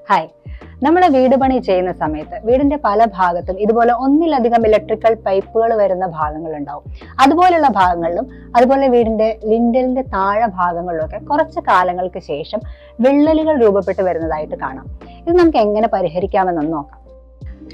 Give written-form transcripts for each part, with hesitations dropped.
Hi, നമ്മുടെ വീട് പണി ചെയ്യുന്ന സമയത്ത് വീടിന്റെ പല ഭാഗത്തും ഇതുപോലെ ഒന്നിലധികം ഇലക്ട്രിക്കൽ പൈപ്പുകൾ വരുന്ന ഭാഗങ്ങൾ ഉണ്ടാവും. അതുപോലെയുള്ള ഭാഗങ്ങളിലും അതുപോലെ വീടിന്റെ ലിൻഡലിന്റെ താഴെ ഭാഗങ്ങളിലും ഒക്കെ കുറച്ച് കാലങ്ങൾക്ക് ശേഷം വിള്ളലുകൾ രൂപപ്പെട്ട് വരുന്നതായിട്ട് കാണാം. ഇത് നമുക്ക് എങ്ങനെ പരിഹരിക്കാമെന്നൊന്ന് നോക്കാം.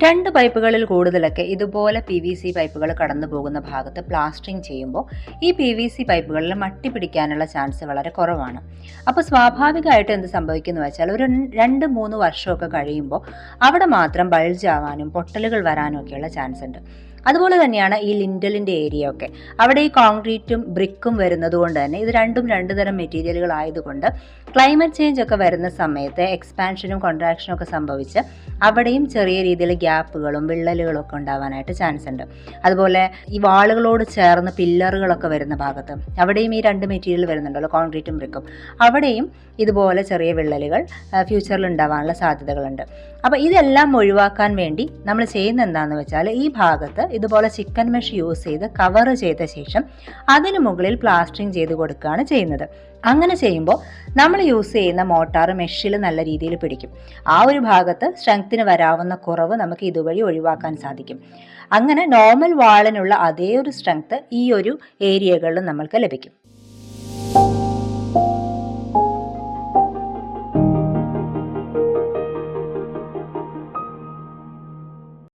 രണ്ട് പൈപ്പുകളിൽ കൂടുതലൊക്കെ ഇതുപോലെ PVC പൈപ്പുകൾ കടന്നു പോകുന്ന ഭാഗത്ത് പ്ലാസ്റ്ററിങ് ചെയ്യുമ്പോൾ ഈ PVC പൈപ്പുകളിൽ മട്ടി പിടിക്കാനുള്ള ചാൻസ് വളരെ കുറവാണ്. അപ്പോൾ സ്വാഭാവികമായിട്ട് എന്ത് സംഭവിക്കുന്നു വെച്ചാൽ ഒരു 2-3 വർഷമൊക്കെ കഴിയുമ്പോൾ അവിടെ മാത്രം ബൾജ് ആവാനും പൊട്ടലുകൾ വരാനും ഒക്കെയുള്ള ചാൻസ് ഉണ്ട്. അതുപോലെ തന്നെയാണ് ഈ ലിൻഡലിൻ്റെ ഏരിയ ഒക്കെ. അവിടെ ഈ കോൺക്രീറ്റും ബ്രിക്കും വരുന്നത് കൊണ്ട് തന്നെ ഇത് രണ്ടും രണ്ട് തരം മെറ്റീരിയലുകൾ ആയതുകൊണ്ട് ക്ലൈമറ്റ് ചേഞ്ച് ഒക്കെ വരുന്ന സമയത്ത് എക്സ്പാൻഷനും കോൺട്രാക്ഷനും ഒക്കെ സംഭവിച്ച് അവിടെയും ചെറിയ രീതിയിൽ ഗ്യാപ്പുകളും വിള്ളലുകളും ഒക്കെ ഉണ്ടാവാനായിട്ട് ചാൻസ് ഉണ്ട്. അതുപോലെ ഈ വാളുകളോട് ചേർന്ന് പില്ലറുകളൊക്കെ വരുന്ന ഭാഗത്ത് അവിടെയും ഈ രണ്ട് മെറ്റീരിയൽ വരുന്നുണ്ടല്ലോ, കോൺക്രീറ്റും ബ്രിക്കും, അവിടെയും ഇതുപോലെ ചെറിയ വിള്ളലുകൾ ഫ്യൂച്ചറിൽ ഉണ്ടാവാനുള്ള സാധ്യതകളുണ്ട്. അപ്പോൾ ഇതെല്ലാം ഒഴിവാക്കാൻ വേണ്ടി നമ്മൾ ചെയ്യുന്ന എന്താണെന്ന് വെച്ചാൽ ഈ ഭാഗത്ത് ഇതുപോലെ ചിക്കൻ മെഷ് യൂസ് ചെയ്ത് കവർ ചെയ്ത ശേഷം അതിന് മുകളിൽ പ്ലാസ്റ്ററിങ് ചെയ്ത് കൊടുക്കുകയാണ് ചെയ്യുന്നത്. അങ്ങനെ ചെയ്യുമ്പോൾ നമ്മൾ യൂസ് ചെയ്യുന്ന മോട്ടാർ മെഷിൽ നല്ല രീതിയിൽ പിടിക്കും. ആ ഒരു ഭാഗത്ത് സ്ട്രെങ്ത്തിന് വരാവുന്ന കുറവ് നമുക്ക് ഇതുവഴി ഒഴിവാക്കാൻ സാധിക്കും. അങ്ങനെ നോർമൽ വാളിനുള്ള അതേ ഒരു സ്ട്രെങ്ത് ഈ ഒരു ഏരിയകളിലും നമ്മൾക്ക് ലഭിക്കും.